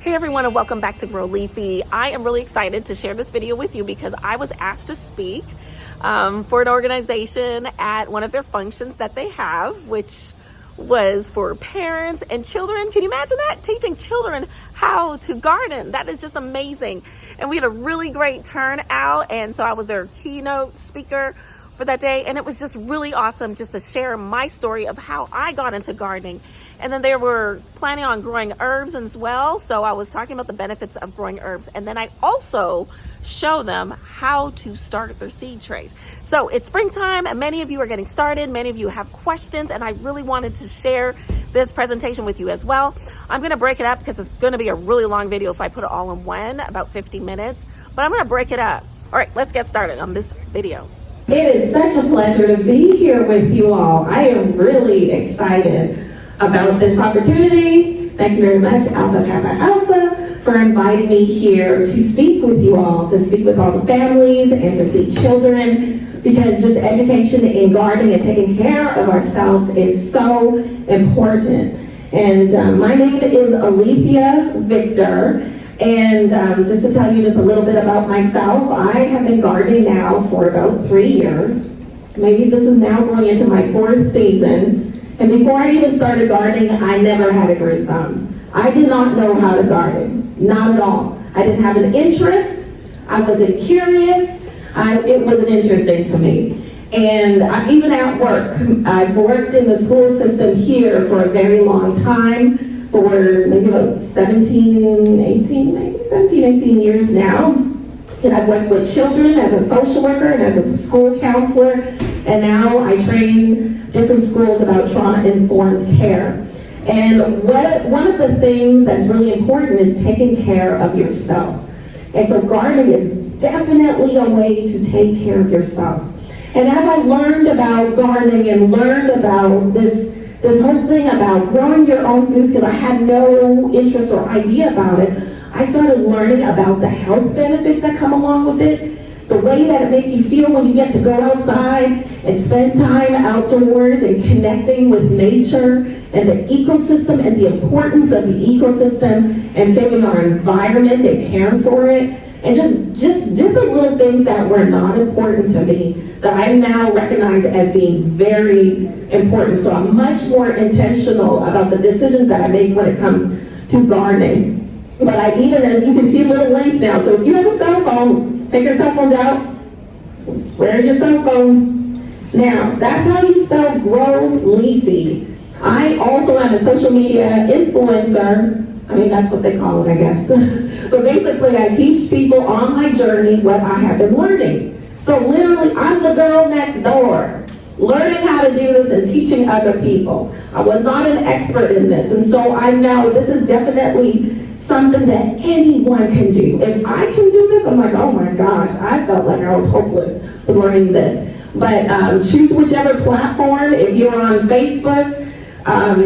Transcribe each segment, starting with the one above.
Hey everyone, and welcome back to Grow Leafy. I am really excited to share this video with you because I was asked to speak for an organization at one of their functions that they have, which was for parents and children. Can you imagine that? Teaching children how to garden. That is just amazing. And we had a really great turnout, and so I was their keynote speaker for that day, and it was just really awesome just to share my story of how I got into gardening. And then they were planning on growing herbs as well. So I was talking about the benefits of growing herbs. And then I also show them how to start their seed trays. So it's springtime and many of you are getting started. Many of you have questions, and I really wanted to share this presentation with you as well. I'm gonna break it up because it's gonna be a really long video if I put it all in one, about 50 minutes, but I'm gonna break it up. All right, let's get started on this video. It is such a pleasure to be here with you all. I am really excited about this opportunity. Thank you very much, Alpha Kappa Alpha, for inviting me here to speak with you all, to speak with all the families and to see children, because just education in gardening and taking care of ourselves is so important. And my name is Alethea Victor, and just to tell you just a little bit about myself, I have been gardening now for about 3 years. Maybe this is now going into my 4th season. And before I even started gardening, I never had a green thumb. I did not know how to garden, not at all. I didn't have an interest. I wasn't curious. It wasn't interesting to me. And even at work, I've worked in the school system here for a very long time, for maybe about 17, 18 years now. And I've worked with children as a social worker and as a school counselor. And now I train different schools about trauma-informed care. And one of the things that's really important is taking care of yourself. And so gardening is definitely a way to take care of yourself. And as I learned about gardening and learned about this whole thing about growing your own foods, because I had no interest or idea about it, I started learning about the health benefits that come along with it, the way that it makes you feel when you get to go outside and spend time outdoors and connecting with nature and the ecosystem and the importance of the ecosystem and saving our environment and caring for it, and just different little things that were not important to me that I now recognize as being very important. So I'm much more intentional about the decisions that I make when it comes to gardening. But I even, as you can see, little links now. So if you have a cell phone, take your cell phones out. Where are your cell phones? Now, that's how you spell Grow Leafy. I also am a social media influencer. I mean, that's what they call it, I guess. But basically, I teach people on my journey what I have been learning. So literally, I'm the girl next door, learning how to do this and teaching other people. I was not an expert in this, and so I know this is definitely something that anyone can do. If I can do this, I'm like, oh my gosh, I felt like I was hopeless with learning this. But choose whichever platform. If you're on Facebook,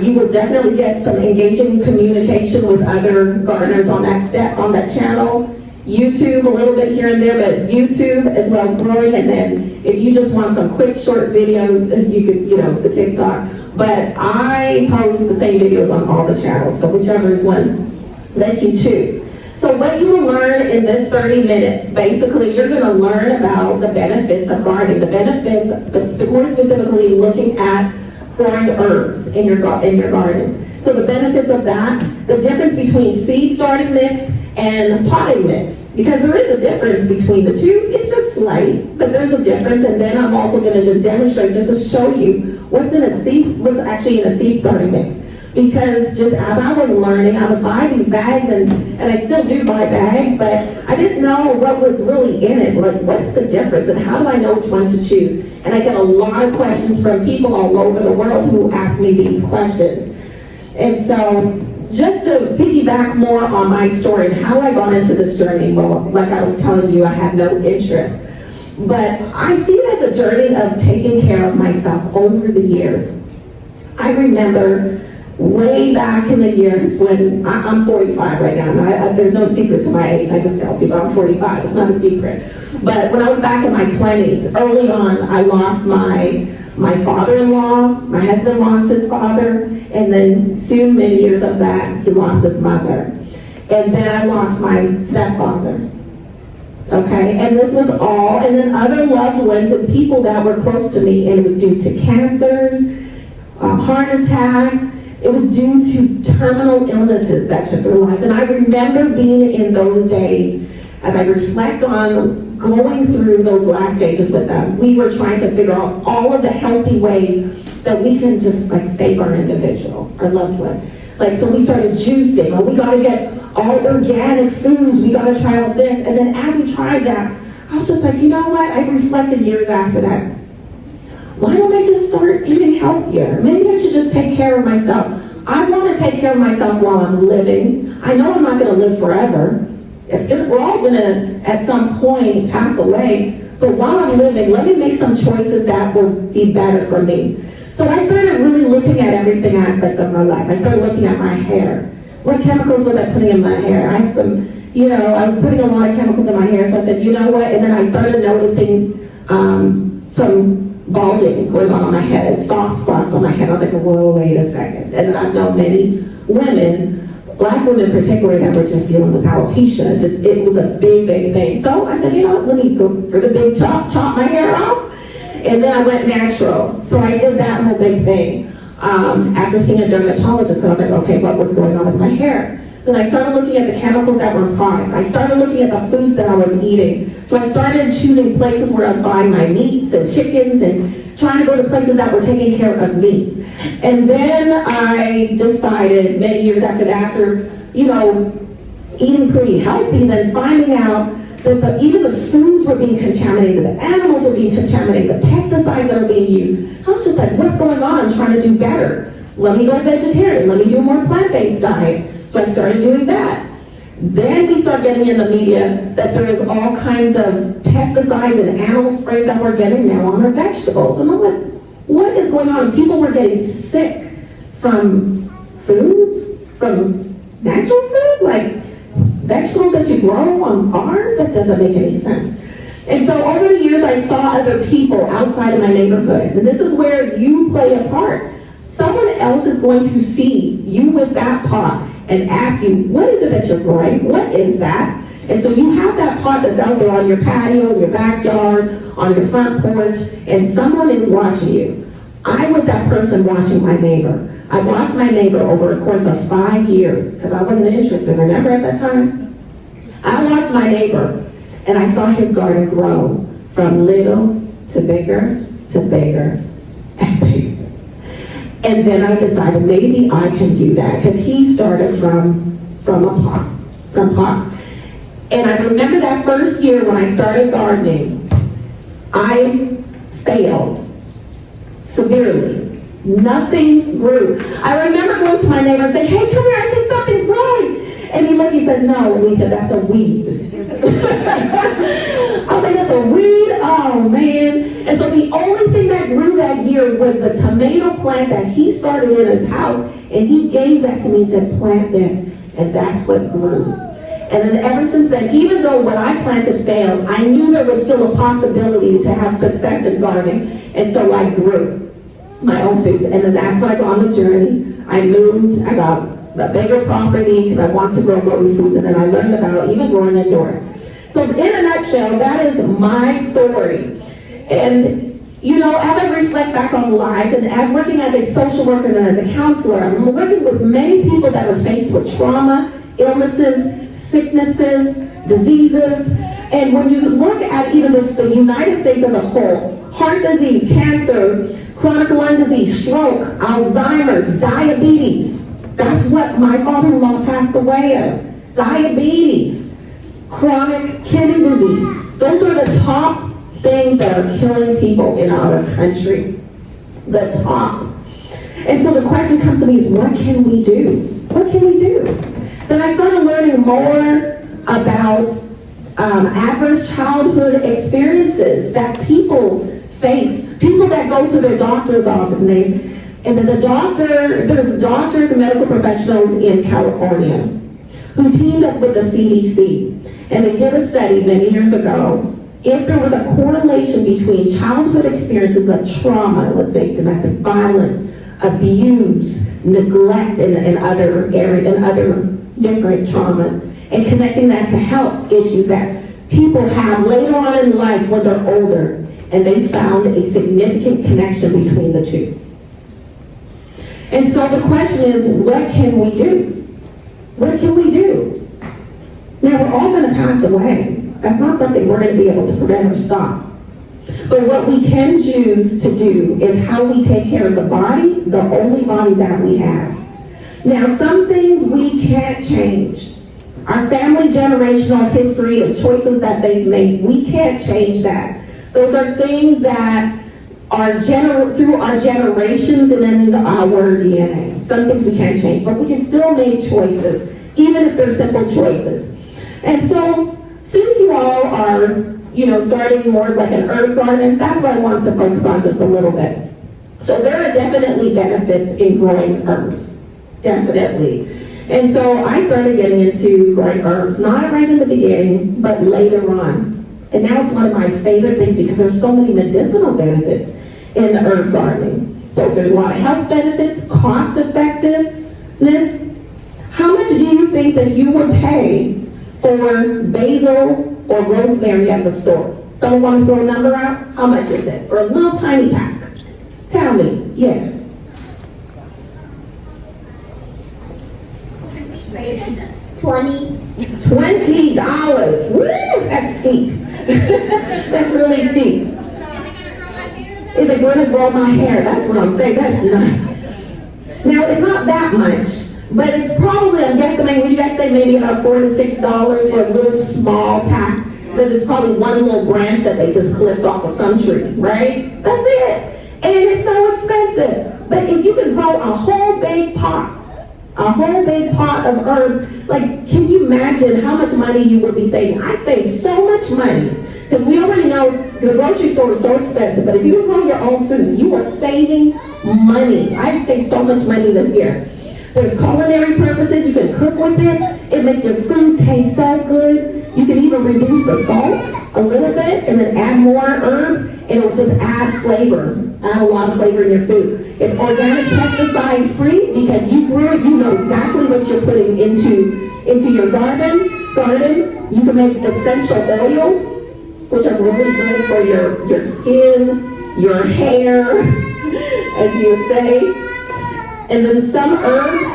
you will definitely get some engaging communication with other gardeners on that channel. YouTube, a little bit here and there, but YouTube as well as growing. And then if you just want some quick short videos, you could, the TikTok. But I post the same videos on all the channels, so whichever is one that you choose. So what you will learn in this 30 minutes, basically you're going to learn about the benefits of gardening, the benefits, but more specifically looking at growing herbs in your gardens. So the benefits of that, the difference between seed starting mix and potting mix, because there is a difference between the two. It's just slight, but there's a difference. And then I'm also going to just demonstrate, just to show you what's actually in a seed starting mix. Because just as I was learning, I would buy these bags, and I still do buy bags, but I didn't know what was really in it. Like, what's the difference, and how do I know which one to choose? And I get a lot of questions from people all over the world who ask me these questions. And so, just to piggyback more on my story and how I got into this journey, well, like I was telling you, I had no interest. But I see it as a journey of taking care of myself over the years. I remember way back in the years when I'm 45 right now, and there's no secret to my age. I just tell people I'm 45. It's not a secret. But when I was back in my 20s, early on, I lost my father-in-law. My husband lost his father, and then soon, many years of that, he lost his mother. And then I lost my stepfather. Okay, and this was all, and then other loved ones and people that were close to me, and it was due to cancers, heart attacks. It was due to terminal illnesses that took their lives. And I remember being in those days, as I reflect on going through those last stages with them, we were trying to figure out all of the healthy ways that we can just like save our individual, our loved one. Like, so we started juicing, or we gotta get all organic foods, we gotta try out this. And then as we tried that, I was just like, you know what? I reflected years after that. Why don't I just start eating healthier? Maybe I should just take care of myself. I want to take care of myself while I'm living. I know I'm not going to live forever. We're all going to, at some point, pass away. But while I'm living, let me make some choices that will be better for me. So I started really looking at everything aspect of my life. I started looking at my hair. What chemicals was I putting in my hair? I had some, I was putting a lot of chemicals in my hair. So I said, you know what? And then I started noticing some balding going on my head and soft spots on my head. I was like, whoa, wait a second. And then I've known many women, Black women particularly, that were just dealing with alopecia. It was a big, big thing. So I said, let me go for the big chop my hair off. And then I went natural. So I did that whole big thing after seeing a dermatologist. So I was like, okay, what was going on with my hair? Then I started looking at the chemicals that were in products. I started looking at the foods that I was eating. So I started choosing places where I was buying my meats and chickens and trying to go to places that were taking care of meats. And then I decided many years after that, after, eating pretty healthy, then finding out that even the foods were being contaminated, the animals were being contaminated, the pesticides that are being used. I was just like, what's going on? I'm trying to do better. Let me go vegetarian. Let me do a more plant-based diet. So I started doing that. Then we start getting in the media that there is all kinds of pesticides and animal sprays that we're getting now on our vegetables. And I'm like, what is going on? People were getting sick from foods, from natural foods, like vegetables that you grow on farms. That doesn't make any sense. And so over the years, I saw other people outside of my neighborhood. And this is where you play a part. Someone else is going to see you with that pot and ask you, what is it that you're growing? What is that? And so you have that pot that's out there on your patio, in your backyard, on your front porch, and someone is watching you. I was that person watching my neighbor. I watched my neighbor over a course of 5 years, because I wasn't interested, remember at that time? I watched my neighbor, and I saw his garden grow from little to bigger and bigger. And then I decided maybe I can do that, because he started from pots. And I remember that first year when I started gardening, I failed severely. Nothing grew. I remember going to my neighbor and saying, hey, come here, I think something's growing. And he looked, he said, no, Lisa, that's a weed. I was like, that's a weed? Oh, man. And so the only thing that grew that year was the tomato plant that he started in his house, and he gave that to me and said, plant this, and that's what grew. And then ever since then, even though what I planted failed, I knew there was still a possibility to have success in gardening, and so I grew my own foods. And then that's when I got on the journey. I moved, I got a bigger property because I want to grow more foods, and then I learned about even growing indoors. So in a nutshell, that is my story. And as I reflect back on lives, and as working as a social worker and as a counselor, I'm working with many people that are faced with trauma, illnesses, sicknesses, diseases. And when you look at even the United States as a whole, heart disease, cancer, chronic lung disease, stroke, Alzheimer's, diabetes. That's what my father-in-law passed away of. Diabetes, chronic kidney disease. Those are the top things that are killing people in our country. The top. And so the question comes to me is, what can we do? What can we do? Then I started learning more about adverse childhood experiences that people face. People that go to their doctor's office and then there's doctors and medical professionals in California who teamed up with the CDC. And they did a study many years ago. If there was a correlation between childhood experiences of trauma, let's say domestic violence, abuse, neglect in other different traumas and connecting that to health issues that people have later on in life when they're older, and they found a significant connection between the two. And so the question is, what can we do? What can we do? Now, we're all going to pass away. That's not something we're going to be able to prevent or stop. But what we can choose to do is how we take care of the body, the only body that we have. Now, some things we can't change. Our family generational history of choices that they've made, we can't change that. Those are things that are through our generations and then into our DNA. Some things we can't change, but we can still make choices, even if they're simple choices. And so, since you all are, starting more like an herb garden, that's what I want to focus on just a little bit. So there are definitely benefits in growing herbs, definitely. And so I started getting into growing herbs, not right in the beginning, but later on. And now it's one of my favorite things because there's so many medicinal benefits in herb gardening. So there's a lot of health benefits, cost effectiveness. How much do you think that you would pay for basil or rosemary at the store? Someone want to throw a number out? How much is it for a little tiny pack? Tell me. Yes. $20. Woo! That's steep. That's really steep. Is it going to grow my hair? That's what I'm saying. That's nice. Now, it's not that much, but it's probably, I'm guesstimating, would you guys say maybe about $4 to $6 for a little small pack? That is probably one little branch that they just clipped off of some tree, right? That's it. And it's so expensive. But if you can grow a whole big pot of herbs, like, can you imagine how much money you would be saving? I save so much money, because we already know the grocery store is so expensive, but if you grow your own foods, you are saving money. I've saved so much money this year. There's culinary purposes, you can cook with it, it makes your food taste so good. You can even reduce the salt a little bit and then add more herbs, and it'll just add flavor, add a lot of flavor in your food. It's organic, pesticide free, because you grew it, you know exactly what you're putting into your garden. You can make essential oils, which are really good for your skin, your hair, as you would say. And then some herbs,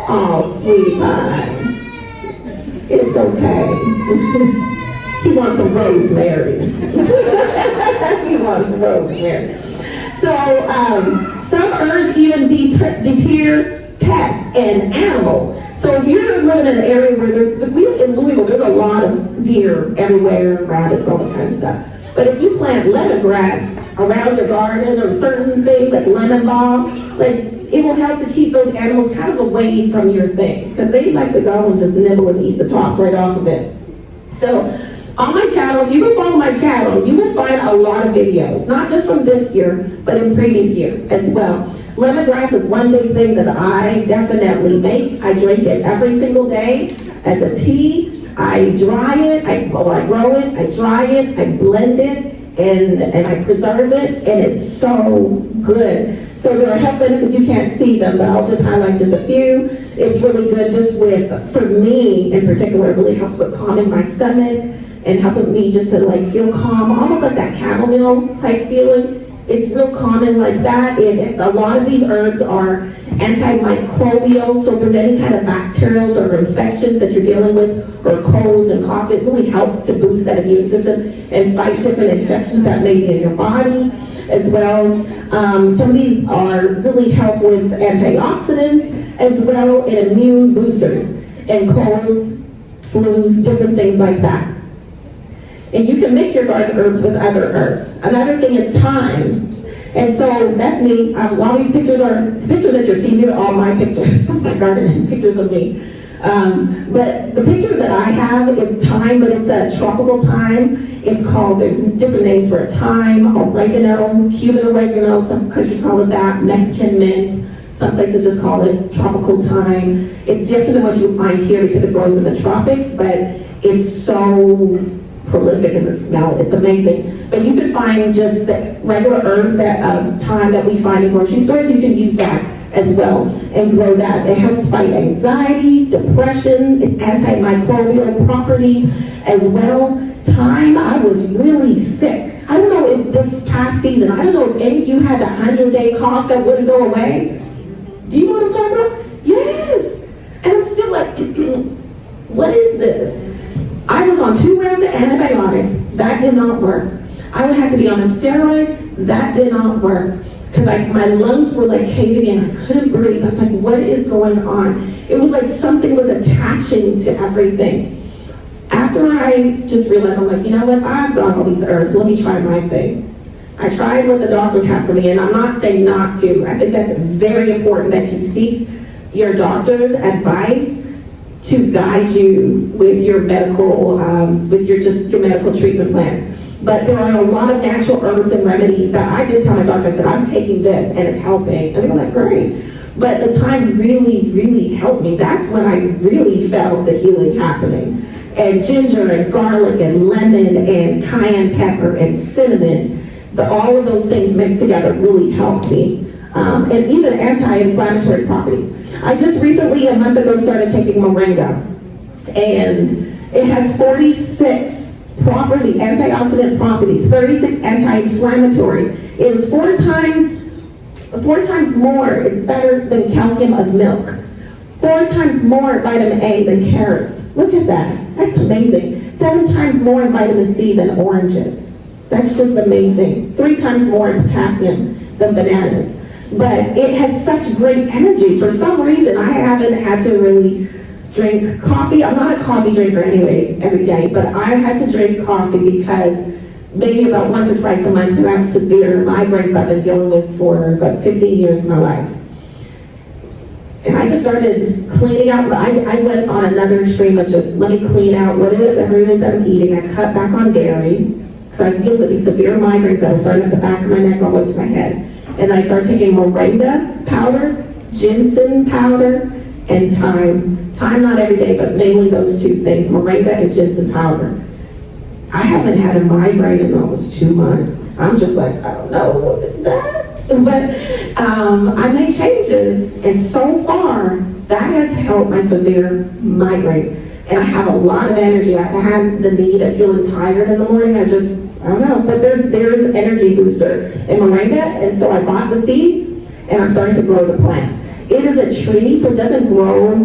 oh, sweetie pie, it's okay. He wants some rosemary. He wants rosemary. So some herbs even deter pests and animals. So if you're living in an area where in Louisville, there's a lot of deer everywhere, rabbits, all that kind of stuff. But if you plant lemongrass around your garden or certain things like lemon balm, like, it will help to keep those animals kind of away from your things, because they like to go and just nibble and eat the tops right off of it. So on my channel, if you can follow my channel, you will find a lot of videos, not just from this year, but in previous years as well. Lemongrass is one big thing that I definitely make. I drink it every single day as a tea. I dry it, I grow it, I dry it, I blend it, and I preserve it, and it's so good. So there are health benefits, you can't see them, but I'll just highlight just a few. It's really good just for me in particular, it really helps with calming my stomach and helping me just to feel calm, almost like that chamomile type feeling. It's real common like that. And a lot of these herbs are antimicrobial, so if there's any kind of bacterials or infections that you're dealing with, or colds and coughs, it really helps to boost that immune system and fight different infections that may be in your body as well. Some of these are really help with antioxidants as well, and immune boosters, and colds, flus, different things like that. And you can mix your garden herbs with other herbs. Another thing is thyme. And so that's me. All these pictures the pictures that you're seeing here are all my pictures from my garden, pictures of me. But the picture that I have is thyme, but it's a tropical thyme. It's called, there's different names for it: thyme, oregano, Cuban oregano, some countries call it that, Mexican mint, some places just call it tropical thyme. It's different than what you find here because it grows in the tropics, but it's so prolific in the smell. It's amazing. But you can find just the regular herbs thyme that we find in grocery stores. You can use that as well and grow that. It helps fight anxiety, depression, it's antimicrobial properties as well. Thyme, I was really sick. I don't know if this past season, I don't know if any of you had that 100-day cough that wouldn't go away. Do you know what I'm talking about? Yes. And I'm still like, what is this? I was on 2 rounds of antibiotics. That did not work. I had to be on a steroid. That did not work. Because my lungs were like caving in. I couldn't breathe. I was like, what is going on? It was like something was attaching to everything. After I just realized, I'm like, you know what? I've got all these herbs. Let me try my thing. I tried what the doctors have for me, and I'm not saying not to. I think that's very important that you seek your doctor's advice to guide you with your medical, with your medical treatment plan. But there are a lot of natural herbs and remedies that I did tell my doctor, I said, I'm taking this and it's helping. And they were like, great. But the thyme really, really helped me. That's when I really felt the healing happening. And ginger and garlic and lemon and cayenne pepper and cinnamon, all of those things mixed together really helped me. And even anti-inflammatory properties. I just recently, a month ago, started taking moringa. And it has 46 antioxidant properties, 36 anti-inflammatories. It is 4 times more, it's better than calcium of milk. 4 times more vitamin A than carrots. Look at that, that's amazing. 7 times more in vitamin C than oranges. That's just amazing. 3 times more in potassium than bananas. But it has such great energy. For some reason, I haven't had to really drink coffee. I'm not a coffee drinker anyways, every day, but I had to drink coffee because maybe about once or twice a month, because I have severe migraines I've been dealing with for about 15 years of my life. And I just started cleaning out. I went on another extreme of just, let me clean out whatever it is that I'm eating. I cut back on dairy, because I was dealing with these severe migraines that were starting at the back of my neck all the way to my head. And I started taking moringa powder, ginseng powder, and thyme. Thyme not every day, but mainly those 2 things, moringa and ginseng powder. I haven't had a migraine in almost 2 months. I'm just like, I don't know if it's that. But I made changes, and so far, that has helped my severe migraines. And I have a lot of energy. I had the need of feeling tired in the morning. I don't know, but there's an energy booster in moringa, and so I bought the seeds, and I'm starting to grow the plant. It is a tree, so it doesn't grow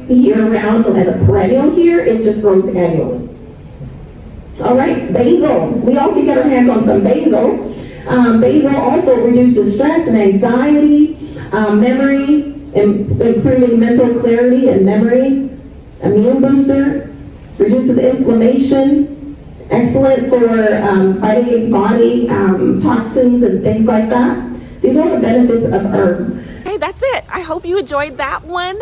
year-round as a perennial here, it just grows annually. All right, basil. We all can get our hands on some basil. Basil also reduces stress and anxiety, memory, improving mental clarity and memory, immune booster, reduces inflammation, excellent for fighting against body toxins and things like that. These are the benefits of herb. Okay, that's it. I hope you enjoyed that one.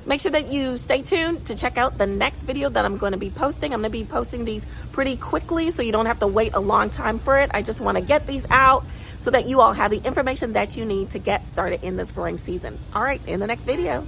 Make sure that you stay tuned to check out the next video that I'm going to be posting. I'm going to be posting these pretty quickly, so you don't have to wait a long time for it. I just want to get these out so that you all have the information that you need to get started in this growing season. All right, in the next video.